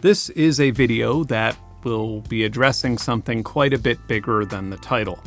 This is a video that will be addressing something quite a bit bigger than the title.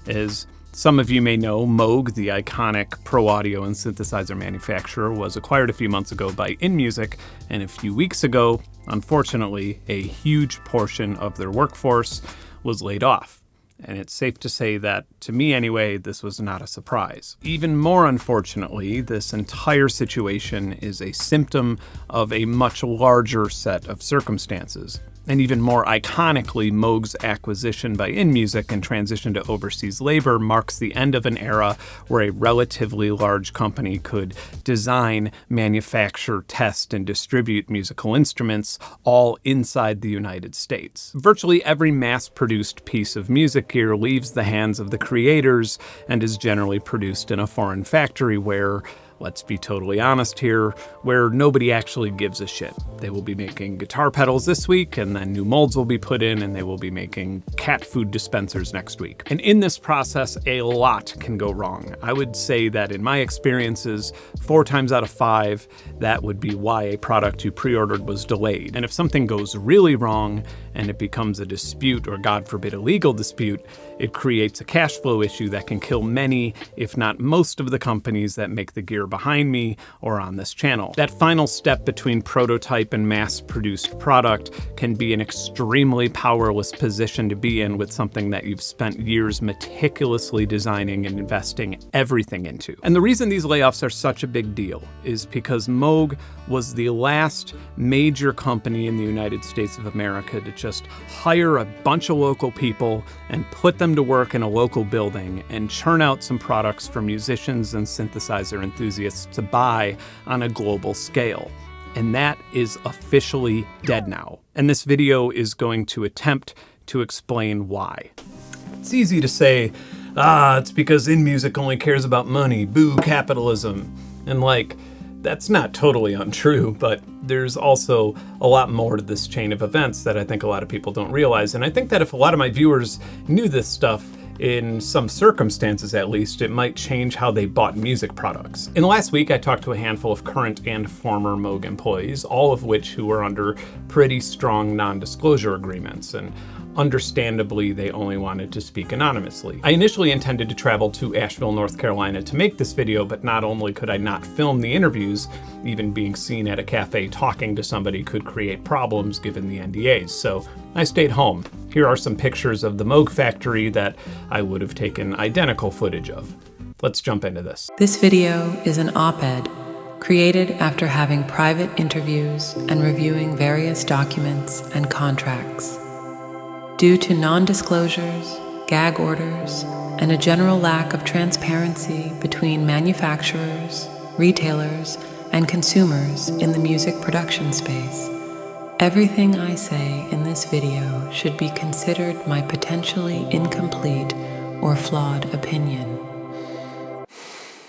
As some of you may know, Moog, the iconic pro audio and synthesizer manufacturer, was acquired a few months ago by InMusic, and a few weeks ago, unfortunately, a huge portion of their workforce was laid off. And it's safe to say that, to me anyway, this was not a surprise. Even more unfortunately, this entire situation is a symptom of a much larger set of circumstances. And even more iconically, Moog's acquisition by InMusic and transition to overseas labor marks the end of an era where a relatively large company could design, manufacture, test, and distribute musical instruments all inside the United States. Virtually every mass-produced piece of music gear leaves the hands of the creators and is generally produced in a foreign factory where, let's be totally honest here, where nobody actually gives a shit. They will be making guitar pedals this week, and then new molds will be put in, and they will be making cat food dispensers next week. And in this process, a lot can go wrong. I would say that in my experiences, 4 times out of 5, that would be why a product you pre-ordered was delayed. And if something goes really wrong, and it becomes a dispute, or God forbid, a legal dispute, it creates a cash flow issue that can kill many, if not most of the companies that make the gear behind me or on this channel. That final step between prototype and mass-produced product can be an extremely powerless position to be in with something that you've spent years meticulously designing and investing everything into. And the reason these layoffs are such a big deal is because Moog was the last major company in the United States of America to just hire a bunch of local people and put them to work in a local building and churn out some products for musicians and synthesizer enthusiasts to buy on a global scale. And that is officially dead now. And this video is going to attempt to explain why. It's easy to say, it's because InMusic only cares about money, boo capitalism. And that's not totally untrue, but there's also a lot more to this chain of events that I think a lot of people don't realize. And I think that if a lot of my viewers knew this stuff, in some circumstances at least, it might change how they bought music products. In the last week, I talked to a handful of current and former Moog employees, all of which who were under pretty strong non-disclosure agreements, and understandably, they only wanted to speak anonymously. I initially intended to travel to Asheville, North Carolina to make this video, but not only could I not film the interviews, even being seen at a cafe talking to somebody could create problems given the NDAs, so I stayed home. Here are some pictures of the Moog factory that I would have taken identical footage of. Let's jump into this. This video is an op-ed created after having private interviews and reviewing various documents and contracts. Due to non-disclosures, gag orders, and a general lack of transparency between manufacturers, retailers, and consumers in the music production space, everything I say in this video should be considered my potentially incomplete or flawed opinion.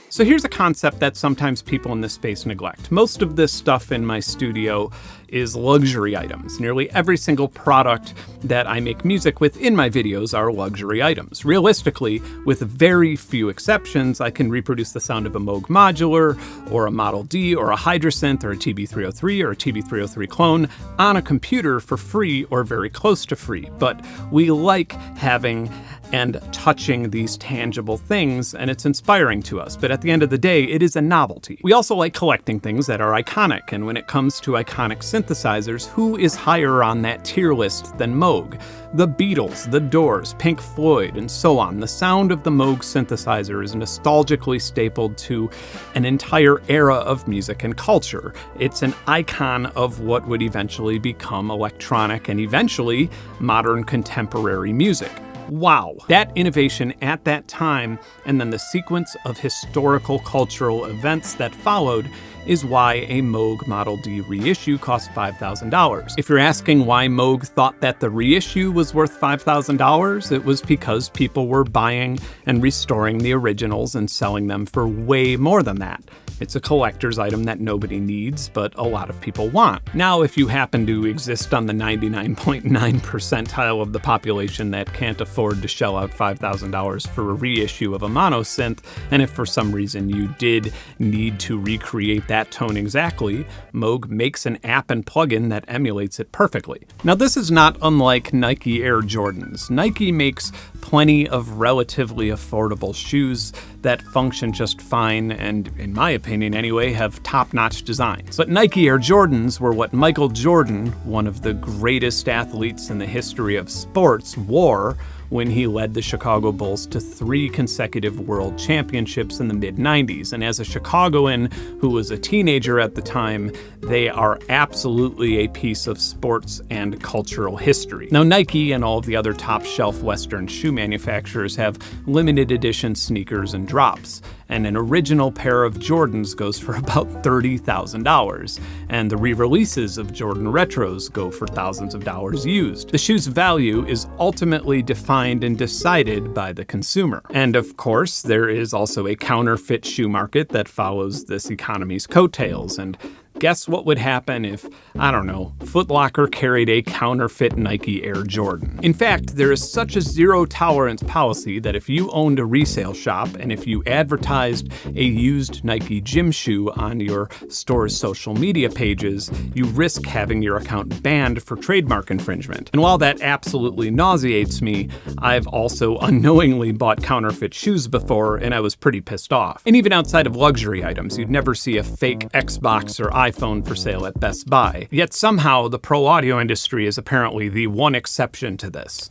So here's a concept that sometimes people in this space neglect. Most of this stuff in my studio is luxury items. Nearly every single product that I make music with in my videos are luxury items. Realistically, with very few exceptions, I can reproduce the sound of a Moog modular, or a Model D, or a Hydrasynth, or a TB303, or a TB303 clone on a computer for free or very close to free. But we like having and touching these tangible things, and it's inspiring to us. But at the end of the day, it is a novelty. We also like collecting things that are iconic, and when it comes to iconic synthesizers, who is higher on that tier list than Moog? The Beatles, The Doors, Pink Floyd, and so on. The sound of the Moog synthesizer is nostalgically stapled to an entire era of music and culture. It's an icon of what would eventually become electronic and eventually modern contemporary music. Wow, that innovation at that time, and then the sequence of historical cultural events that followed, is why a Moog Model D reissue cost $5,000. If you're asking why Moog thought that the reissue was worth $5,000, it was because people were buying and restoring the originals and selling them for way more than that. It's a collector's item that nobody needs, but a lot of people want. Now, if you happen to exist on the 99.9 percentile of the population that can't afford to shell out $5,000 for a reissue of a mono synth, and if for some reason you did need to recreate that tone exactly, Moog makes an app and plugin that emulates it perfectly. Now, this is not unlike Nike Air Jordans. Nike makes plenty of relatively affordable shoes that function just fine and, in my opinion anyway, have top-notch designs. But Nike Air Jordans were what Michael Jordan, one of the greatest athletes in the history of sports, wore when he led the Chicago Bulls to 3 consecutive world championships in the mid-90s. And as a Chicagoan who was a teenager at the time, they are absolutely a piece of sports and cultural history. Now, Nike and all of the other top-shelf Western shoe manufacturers have limited edition sneakers and drops, and an original pair of Jordans goes for about $30,000, and the re-releases of Jordan Retros go for thousands of dollars used. The shoe's value is ultimately defined and decided by the consumer. And of course, there is also a counterfeit shoe market that follows this economy's coattails, and guess what would happen if, I don't know, Foot Locker carried a counterfeit Nike Air Jordan? In fact, there is such a zero-tolerance policy that if you owned a resale shop and if you advertised a used Nike gym shoe on your store's social media pages, you risk having your account banned for trademark infringement. And while that absolutely nauseates me, I've also unknowingly bought counterfeit shoes before, and I was pretty pissed off. And even outside of luxury items, you'd never see a fake Xbox or iPhone for sale at Best Buy. Yet somehow the pro audio industry is apparently the one exception to this.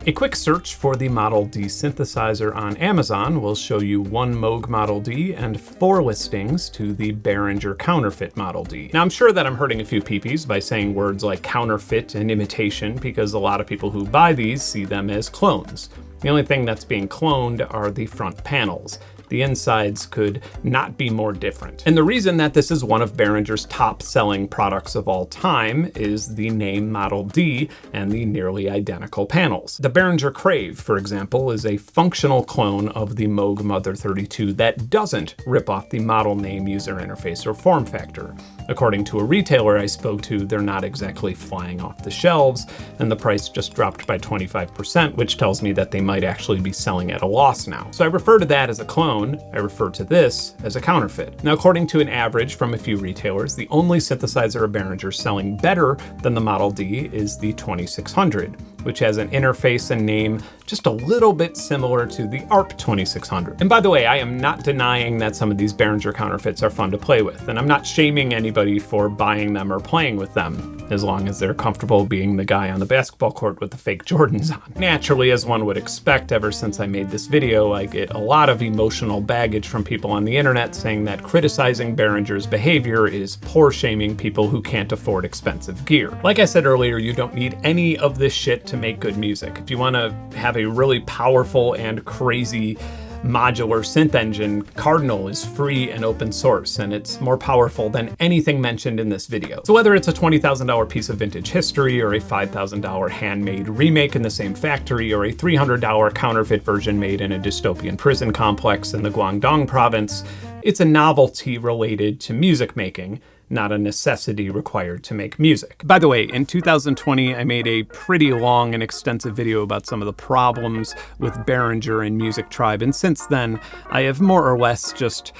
A quick search for the Model D synthesizer on Amazon will show you 1 Moog Model D and 4 listings to the Behringer counterfeit Model D. Now, I'm sure that I'm hurting a few peepees by saying words like counterfeit and imitation because a lot of people who buy these see them as clones. The only thing that's being cloned are the front panels. The insides could not be more different. And the reason that this is one of Behringer's top-selling products of all time is the name Model D and the nearly identical panels. The Behringer Crave, for example, is a functional clone of the Moog Mother 32 that doesn't rip off the model name, user interface, or form factor. According to a retailer I spoke to, they're not exactly flying off the shelves, and the price just dropped by 25%, which tells me that they might actually be selling at a loss now. So I refer to that as a clone. I refer to this as a counterfeit. Now, according to an average from a few retailers, the only synthesizer of Behringer selling better than the Model D is the 2600, which has an interface and name just a little bit similar to the ARP 2600. And by the way, I am not denying that some of these Behringer counterfeits are fun to play with, and I'm not shaming anybody for buying them or playing with them, as long as they're comfortable being the guy on the basketball court with the fake Jordans on. Naturally, as one would expect, ever since I made this video, I get a lot of emotional baggage from people on the internet saying that criticizing Behringer's behavior is poor shaming people who can't afford expensive gear. Like I said earlier, you don't need any of this shit to make good music. If you want to have a really powerful and crazy modular synth engine, Cardinal is free and open source, and it's more powerful than anything mentioned in this video. So whether it's a $20,000 piece of vintage history, or a $5,000 handmade remake in the same factory, or a $300 counterfeit version made in a dystopian prison complex in the Guangdong province, it's a novelty related to music making, not a necessity required to make music. By the way, in 2020, I made a pretty long and extensive video about some of the problems with Behringer and Music Tribe, and since then, I have more or less just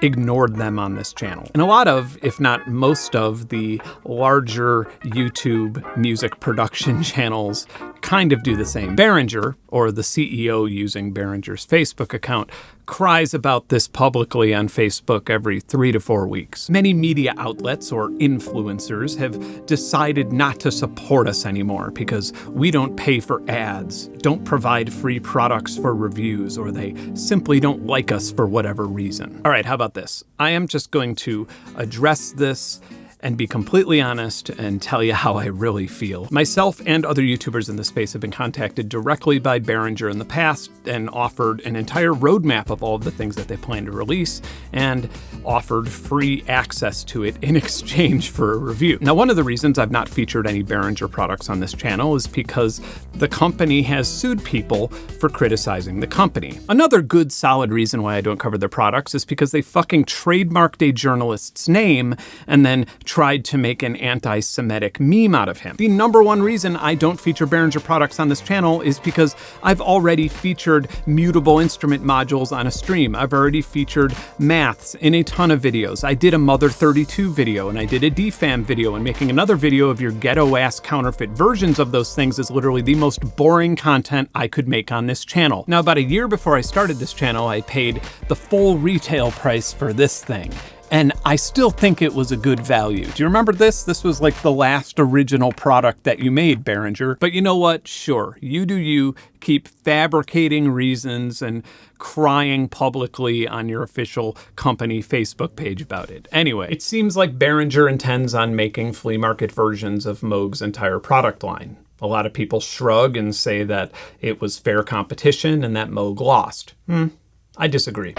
ignored them on this channel. And a lot of, if not most of, the larger YouTube music production channels kind of do the same. Behringer, or the CEO using Behringer's Facebook account, cries about this publicly on Facebook every 3 to 4 weeks. Many media outlets or influencers have decided not to support us anymore because we don't pay for ads, don't provide free products for reviews, or they simply don't like us for whatever reason. All right, how about this? I am just going to address this and be completely honest and tell you how I really feel. Myself and other YouTubers in the space have been contacted directly by Behringer in the past and offered an entire roadmap of all of the things that they plan to release and offered free access to it in exchange for a review. Now, one of the reasons I've not featured any Behringer products on this channel is because the company has sued people for criticizing the company. Another good solid reason why I don't cover their products is because they fucking trademarked a journalist's name and then tried to make an anti-Semitic meme out of him. The number one reason I don't feature Behringer products on this channel is because I've already featured mutable instrument modules on a stream. I've already featured maths in a ton of videos. I did a Mother 32 video and I did a DFAM video, and making another video of your ghetto-ass counterfeit versions of those things is literally the most boring content I could make on this channel. Now, about a year before I started this channel, I paid the full retail price for this thing, and I still think it was a good value. Do you remember this? This was like the last original product that you made, Behringer. But you know what? Sure, you do you. Keep fabricating reasons and crying publicly on your official company Facebook page about it. Anyway, it seems like Behringer intends on making flea market versions of Moog's entire product line. A lot of people shrug and say that it was fair competition and that Moog lost. I disagree.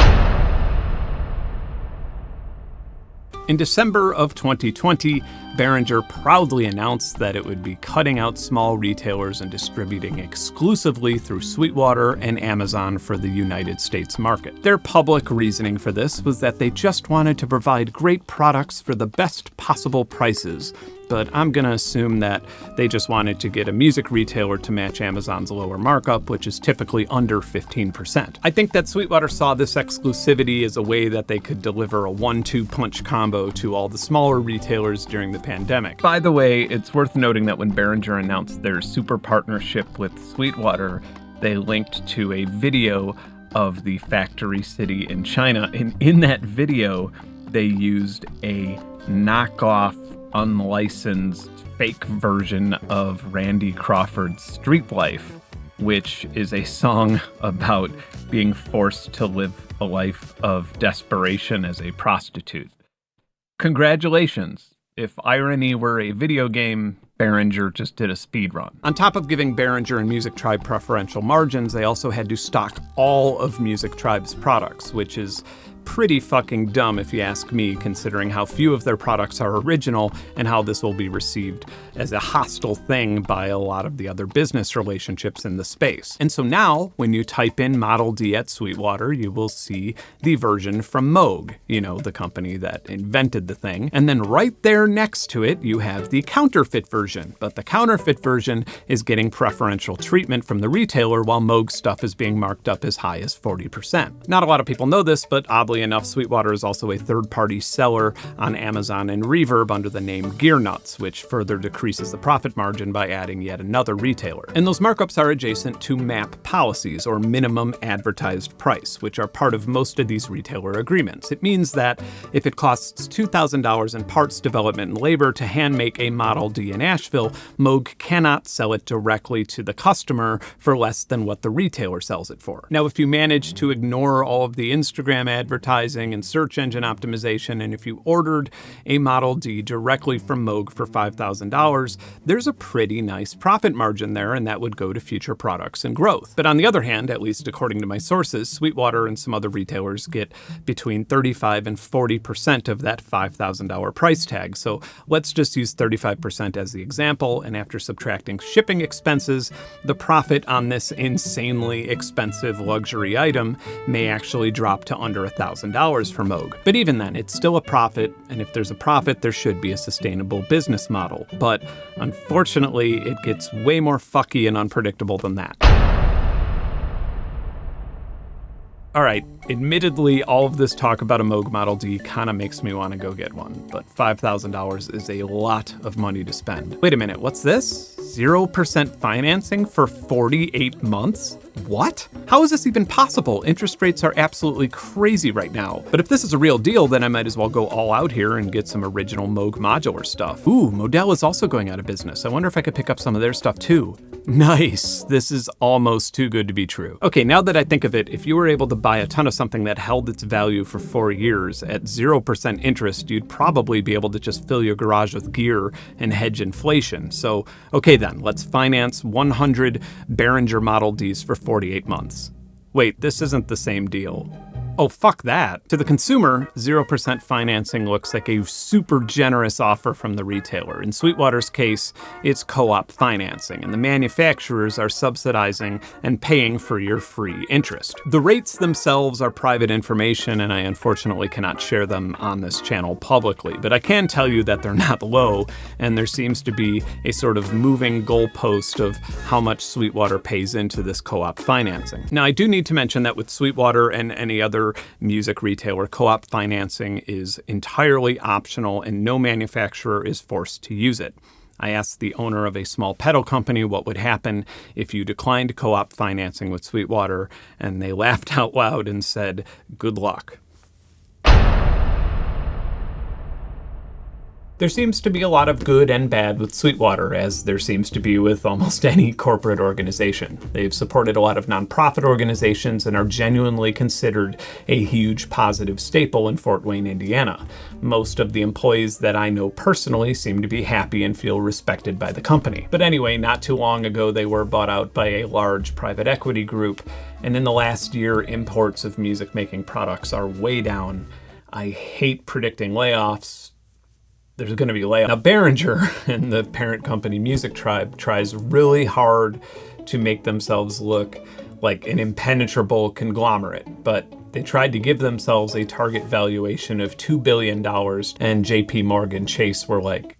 In December of 2020, Behringer proudly announced that it would be cutting out small retailers and distributing exclusively through Sweetwater and Amazon for the United States market. Their public reasoning for this was that they just wanted to provide great products for the best possible prices, but I'm gonna assume that they just wanted to get a music retailer to match Amazon's lower markup, which is typically under 15%. I think that Sweetwater saw this exclusivity as a way that they could deliver a 1-2 punch combo to all the smaller retailers during the pandemic. By the way, it's worth noting that when Behringer announced their super partnership with Sweetwater, they linked to a video of the factory city in China, and in that video, they used a knockoff, unlicensed, fake version of Randy Crawford's Street Life, which is a song about being forced to live a life of desperation as a prostitute. Congratulations. If irony were a video game, Behringer just did a speed run. On top of giving Behringer and Music Tribe preferential margins, they also had to stock all of Music Tribe's products, which is pretty fucking dumb if you ask me, considering how few of their products are original and how this will be received as a hostile thing by a lot of the other business relationships in the space. And so now, when you type in Model D at Sweetwater, you will see the version from Moog, you know, the company that invented the thing. And then right there next to it, you have the counterfeit version. But the counterfeit version is getting preferential treatment from the retailer, while Moog stuff is being marked up as high as 40%. Not a lot of people know this, but oddly enough, Sweetwater is also a third-party seller on Amazon and Reverb under the name Gear Nuts, which further decreases the profit margin by adding yet another retailer. And those markups are adjacent to MAP policies, or minimum advertised price, which are part of most of these retailer agreements. It means that if it costs $2,000 in parts, development, and labor to hand make a Model D in Asheville, Moog cannot sell it directly to the customer for less than what the retailer sells it for. Now, if you manage to ignore all of the Instagram advertising and search engine optimization, and if you ordered a Model D directly from Moog for $5,000, there's a pretty nice profit margin there, and that would go to future products and growth. But on the other hand, at least according to my sources, Sweetwater and some other retailers get between 35 and 40% of that $5,000 price tag. So let's just use 35% as the example, and after subtracting shipping expenses, the profit on this insanely expensive luxury item may actually drop to under $1,000 for Moog. But even then, it's still a profit, and if there's a profit, there should be a sustainable business model. But unfortunately, it gets way more fucky and unpredictable than that. All right, admittedly, all of this talk about a Moog Model D kind of makes me want to go get one, but $5,000 is a lot of money to spend. Wait a minute, what's this? 0% financing for 48 months? What? How is this even possible? Interest rates are absolutely crazy right now. But if this is a real deal, then I might as well go all out here and get some original Moog modular stuff. Ooh, Modell is also going out of business. I wonder if I could pick up some of their stuff too. Nice. This is almost too good to be true. Okay, now that I think of it, if you were able to buy a ton of something that held its value for 4 years at 0% interest, you'd probably be able to just fill your garage with gear and hedge inflation. So, okay then, let's finance 100 Behringer Model Ds for 48 months. Wait, this isn't the same deal. Oh, fuck that. To the consumer, 0% financing looks like a super generous offer from the retailer. In Sweetwater's case, it's co-op financing, and the manufacturers are subsidizing and paying for your free interest. The rates themselves are private information, and I unfortunately cannot share them on this channel publicly, but I can tell you that they're not low, and there seems to be a sort of moving goalpost of how much Sweetwater pays into this co-op financing. Now, I do need to mention that with Sweetwater and any other music retailer, co-op financing is entirely optional and no manufacturer is forced to use it. I asked the owner of a small pedal company what would happen if you declined co-op financing with Sweetwater, and they laughed out loud and said, "Good luck." There seems to be a lot of good and bad with Sweetwater, as there seems to be with almost any corporate organization. They've supported a lot of nonprofit organizations and are genuinely considered a huge positive staple in Fort Wayne, Indiana. Most of the employees that I know personally seem to be happy and feel respected by the company. But anyway, not too long ago they were bought out by a large private equity group, and in the last year imports of music-making products are way down. I hate predicting layoffs. There's going to be layoffs. Now, Behringer and the parent company Music Tribe tries really hard to make themselves look like an impenetrable conglomerate, but they tried to give themselves a target valuation of $2 billion, and JP Morgan Chase were like,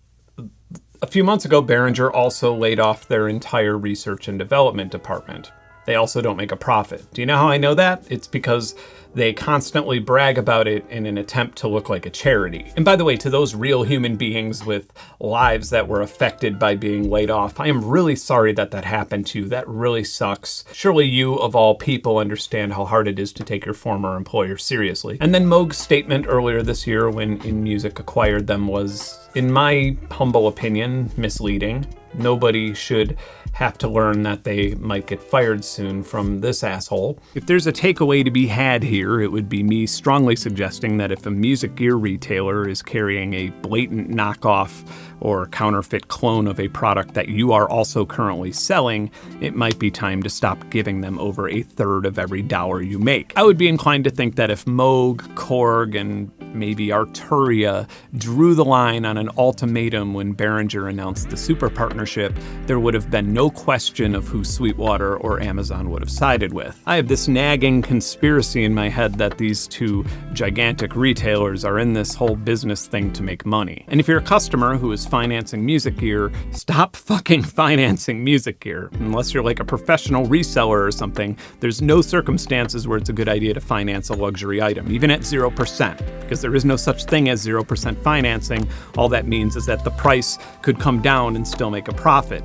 a few months ago, Behringer also laid off their entire research and development department. They also don't make a profit. Do you know how I know that? It's because they constantly brag about it in an attempt to look like a charity. And by the way, to those real human beings with lives that were affected by being laid off, I am really sorry that that happened to you. That really sucks. Surely you, of all people, understand how hard it is to take your former employer seriously. And then Moog's statement earlier this year when InMusic acquired them was, in my humble opinion, misleading. Nobody should have to learn that they might get fired soon from this asshole. If there's a takeaway to be had here, it would be me strongly suggesting that if a music gear retailer is carrying a blatant knockoff or counterfeit clone of a product that you are also currently selling, it might be time to stop giving them over a third of every dollar you make. I would be inclined to think that if Moog, Korg, and maybe Arturia drew the line on an ultimatum when Behringer announced the Superpartnership, there would have been no question of who Sweetwater or Amazon would have sided with. I have this nagging conspiracy in my head that these two gigantic retailers are in this whole business thing to make money. And if you're a customer who is financing music gear, stop fucking financing music gear. Unless you're like a professional reseller or something, there's no circumstances where it's a good idea to finance a luxury item, even at 0%, because there is no such thing as 0% financing. All that means is that the price could come down and still make a profit.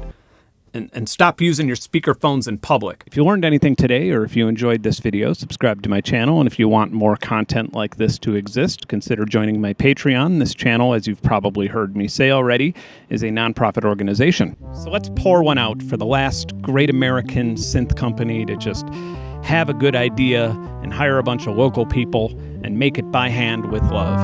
And stop using your speakerphones in public. If you learned anything today, or if you enjoyed this video, subscribe to my channel. And if you want more content like this to exist, consider joining my Patreon. This channel, as you've probably heard me say already, is a nonprofit organization. So let's pour one out for the last great American synth company to just have a good idea and hire a bunch of local people and make it by hand with love.